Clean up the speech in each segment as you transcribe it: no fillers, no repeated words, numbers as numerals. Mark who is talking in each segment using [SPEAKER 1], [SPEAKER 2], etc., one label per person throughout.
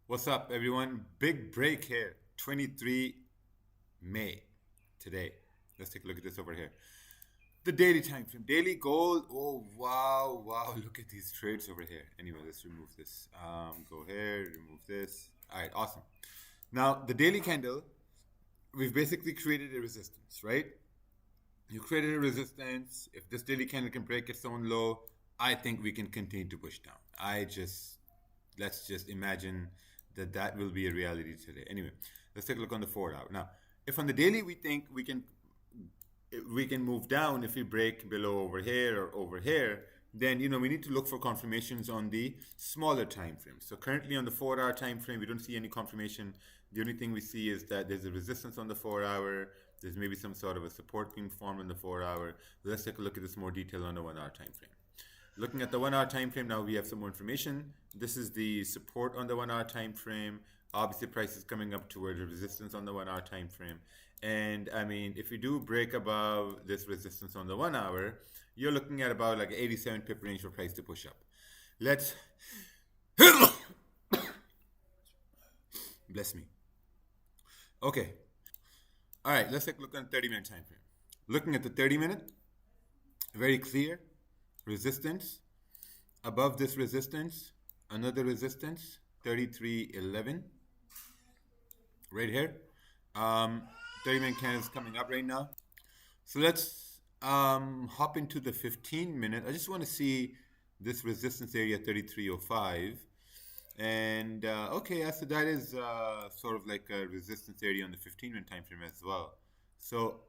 [SPEAKER 1] What's up, everyone? Big break here. 23 May today. Let's take a look at this over here. The daily time frame. Daily gold. Oh, wow, wow. Look at these trades over here. Anyway, let's remove this. Go here, remove this. All right, awesome. Now, the daily candle, we've basically created a resistance, right? You created a resistance. If this daily candle can break its own low, I think we can continue to push down. Let's just imagine that will be a reality today. Anyway, let's take a look on the 4 hour. Now, if on the daily we think we can move down if we break below over here or over here, then we need to look for confirmations on the smaller time frame. So currently on the 4 hour time frame, we don't see any confirmation. The only thing we see is that there's a resistance on the 4 hour. There's maybe some sort of a support being formed on the 4 hour. Let's take a look at this more detail on the 1 hour time frame. Looking at the 1 hour time frame, now we have some more information. This is the support on the 1 hour time frame. Obviously, price is coming up towards a resistance on the 1 hour time frame. And I mean, if we do break above this resistance on the 1 hour, you're looking at about like 87 pip range for price to push up. Let's bless me. Okay. All right, let's take a look at the 30-minute time frame. Looking at the 30-minute, very clear. Resistance, above this resistance, another resistance, 33.11, right here. 30-minute candle is coming up right now. So let's hop into the 15-minute. I just want to see this resistance area, 33.05. And okay, so that is sort of like a resistance area on the 15-minute time frame as well. So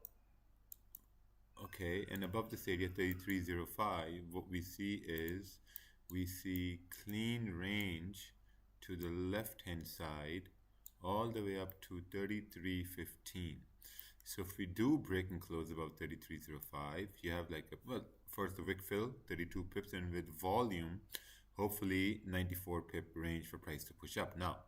[SPEAKER 1] okay, and above this area, 33.05, what we see is we see clean range to the left-hand side all the way up to 33.15. So if we do break and close above 33.05, you have like, first the wick fill, 32 pips, and with volume, hopefully 94 pip range for price to push up. Now,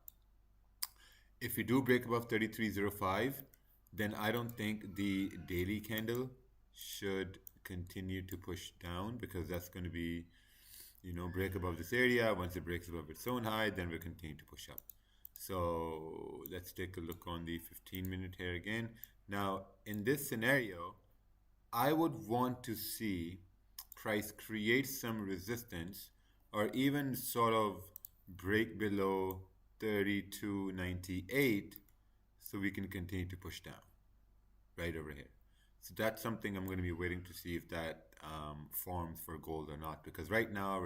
[SPEAKER 1] if we do break above 33.05, then I don't think the daily candle should continue to push down, because that's going to be, break above this area. Once it breaks above its own high, then we'll continue to push up. So let's take a look on the 15-minute here again. Now, in this scenario, I would want to see price create some resistance or even sort of break below 32.98 so we can continue to push down right over here. So that's something I'm going to be waiting to see if that forms for gold or not, because right now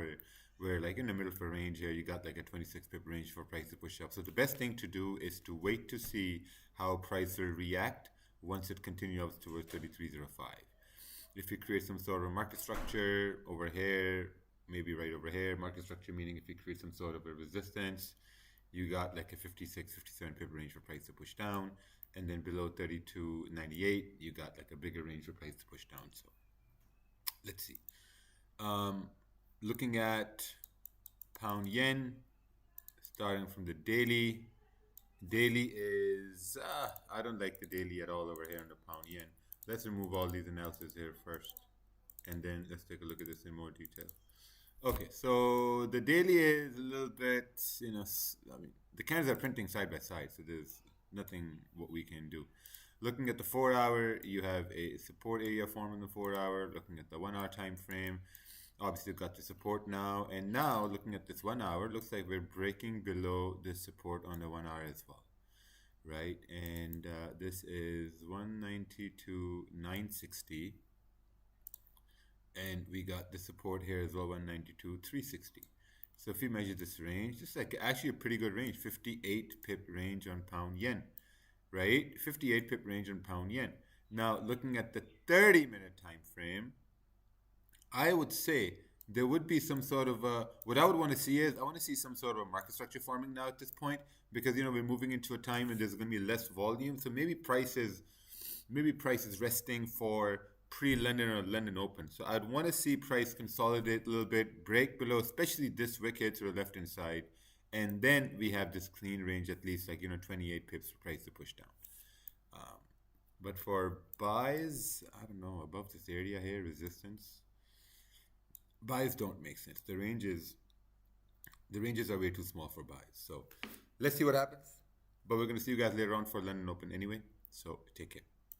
[SPEAKER 1] we're like in the middle of a range here. You got like a 26 pip range for price to push up. So the best thing to do is to wait to see how price will react once it continues up towards 33.05. If you create some sort of market structure over here, maybe right over here, market structure meaning if you create some sort of a resistance, you got like a 56, 57 pip range for price to push down. And then below 32.98, you got like a bigger range for price to push down. So let's see. Looking at pound yen, starting from the daily. Daily is, I don't like the daily at all over here on the pound yen. Let's remove all these analyses here first. And then let's take a look at this in more detail. Okay, so the daily is a little bit, the candles are printing side by side. So there's nothing what we can do. Looking at the 4 hour, you have a support area formed in the 4 hour. Looking at the 1 hour time frame, obviously you've got the support now. And now looking at this 1 hour, looks like we're breaking below this support on the 1 hour as well, right? And this is 192.960, and we got the support here as well, 192.360. So if we measure this range, this is like actually a pretty good range, 58 pip range on pound yen, right? 58 pip range on pound yen. Now, looking at the 30-minute time frame, I would say there would be some sort of what I would want to see is, I want to see some sort of a market structure forming now at this point, because, we're moving into a time and there's going to be less volume. So maybe price is resting for pre-London or London Open. So I'd want to see price consolidate a little bit, break below, especially this wick here to the left-hand side. And then we have this clean range, at least like, 28 pips for price to push down. But for buys, I don't know, above this area here, resistance, buys don't make sense. The ranges are way too small for buys. So Let's see what happens. But we're going to see you guys later on for London Open anyway. So take care.